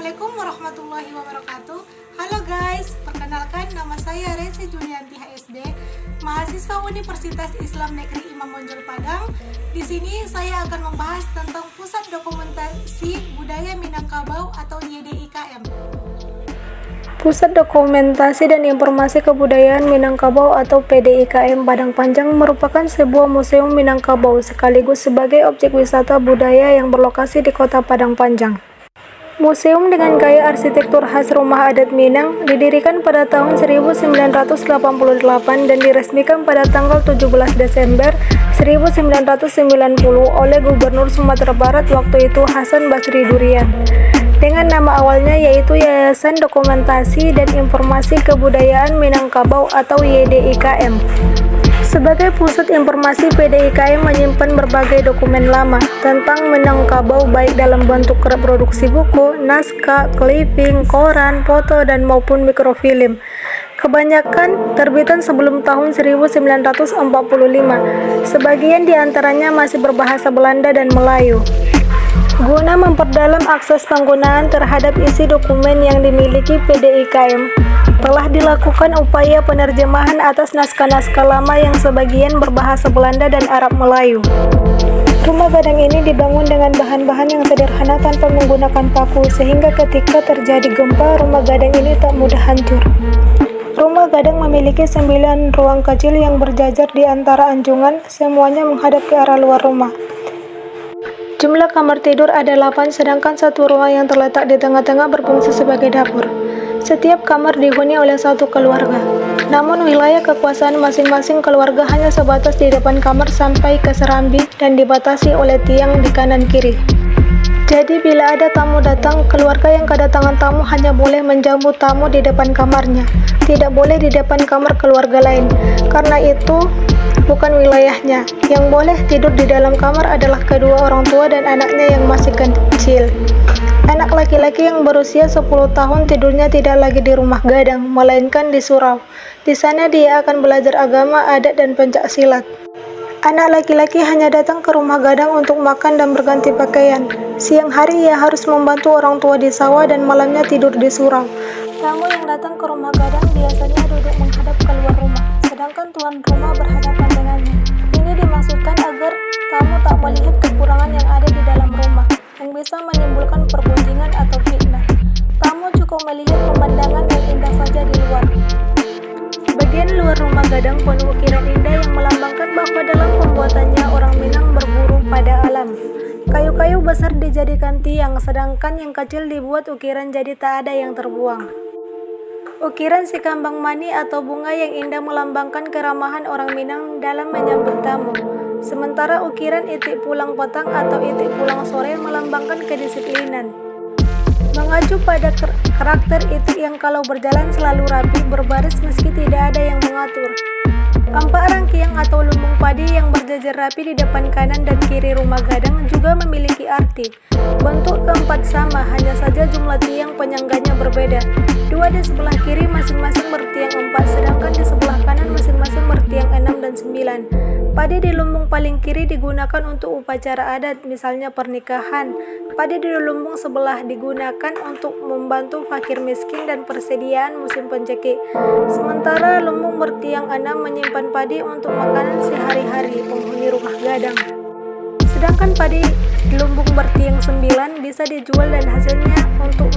Assalamualaikum warahmatullahi wabarakatuh. Halo guys, perkenalkan nama saya Resi Julianti HSD, mahasiswa Universitas Islam Negeri Imam Bonjol Padang. Di sini saya akan membahas tentang Pusat Dokumentasi Budaya Minangkabau atau YDIKM. Pusat Dokumentasi dan Informasi Kebudayaan Minangkabau atau PDIKM Padang Panjang merupakan sebuah museum Minangkabau sekaligus sebagai objek wisata budaya yang berlokasi di Kota Padang Panjang. Museum dengan gaya arsitektur khas rumah adat Minang didirikan pada tahun 1988 dan diresmikan pada tanggal 17 Desember 1990 oleh Gubernur Sumatera Barat waktu itu Hasan Basri Durian, dengan nama awalnya yaitu Yayasan Dokumentasi dan Informasi Kebudayaan Minangkabau atau YDIKM. Sebagai pusat informasi, PDIKM menyimpan berbagai dokumen lama tentang Minangkabau baik dalam bentuk reproduksi buku, naskah, clipping, koran, foto, dan maupun mikrofilm. Kebanyakan terbitan sebelum tahun 1945. Sebagian diantaranya masih berbahasa Belanda dan Melayu. Guna memperdalam akses penggunaan terhadap isi dokumen yang dimiliki PDIKM, telah dilakukan upaya penerjemahan atas naskah-naskah lama yang sebagian berbahasa Belanda dan Arab Melayu. Rumah gadang ini dibangun dengan bahan-bahan yang sederhana tanpa menggunakan paku, sehingga ketika terjadi gempa, rumah gadang ini tak mudah hancur. Rumah gadang memiliki 9 ruang kecil yang berjajar di antara anjungan, semuanya menghadap ke arah luar rumah. Jumlah kamar tidur ada 8, sedangkan satu ruang yang terletak di tengah-tengah berfungsi sebagai dapur. Setiap kamar dihuni oleh satu keluarga. Namun wilayah kekuasaan masing-masing keluarga hanya sebatas di depan kamar sampai ke serambi dan dibatasi oleh tiang di kanan kiri. Jadi bila ada tamu datang, keluarga yang kedatangan tamu hanya boleh menjamu tamu di depan kamarnya, tidak boleh di depan kamar keluarga lain. Karena itu bukan wilayahnya. Yang boleh tidur di dalam kamar adalah kedua orang tua dan anaknya yang masih kecil. Anak laki-laki yang berusia 10 tahun tidurnya tidak lagi di rumah gadang, melainkan di surau. Di sana dia akan belajar agama, adat, dan pencak silat. Anak laki-laki hanya datang ke rumah gadang untuk makan dan berganti pakaian. Siang hari ia harus membantu orang tua di sawah dan malamnya tidur di surau. Tamu yang datang ke rumah gadang biasanya duduk menghadap keluar rumah, sedangkan tuan rumah berhadapan dengannya. Ini dimaksudkan agar tamu tak melihat kekurangan yang ada di dalam rumah, yang bisa menimbulkan pergunjingan atau fitnah. Tamu cukup melihat pemandangan yang indah saja di luar. Bagian luar rumah gadang penuh ukiran indah yang melambangkan bahwa dalam pembuatannya orang Minang berburu pada alam. Kayu-kayu besar dijadikan tiang, sedangkan yang kecil dibuat ukiran jadi tak ada yang terbuang. Ukiran si kambang mani atau bunga yang indah melambangkan keramahan orang Minang dalam menyambut tamu. Sementara ukiran itik pulang petang atau itik pulang sore melambangkan kedisiplinan. Mengacu pada karakter itik yang kalau berjalan selalu rapi, berbaris meski tidak ada yang mengatur. 4 rangkaian atau lumbung padi yang berjajar rapi di depan kanan dan kiri rumah gadang juga memiliki arti. Bentuk keempat sama, hanya saja jumlah tiang penyangganya berbeda. 2 di sebelah kiri masing-masing bertiang 4, sedangkan di sebelah kanan masing-masing bertiang 6 dan 9. Padi di lumbung paling kiri digunakan untuk upacara adat, misalnya pernikahan. Padi di lumbung sebelah digunakan untuk membantu fakir miskin dan persediaan musim pencekik. Sementara lumbung bertiang 6 menyimpan padi untuk makanan sehari-hari penghuni rumah gadang. Sedangkan padi di lumbung bertiang 9 bisa dijual dan hasilnya untuk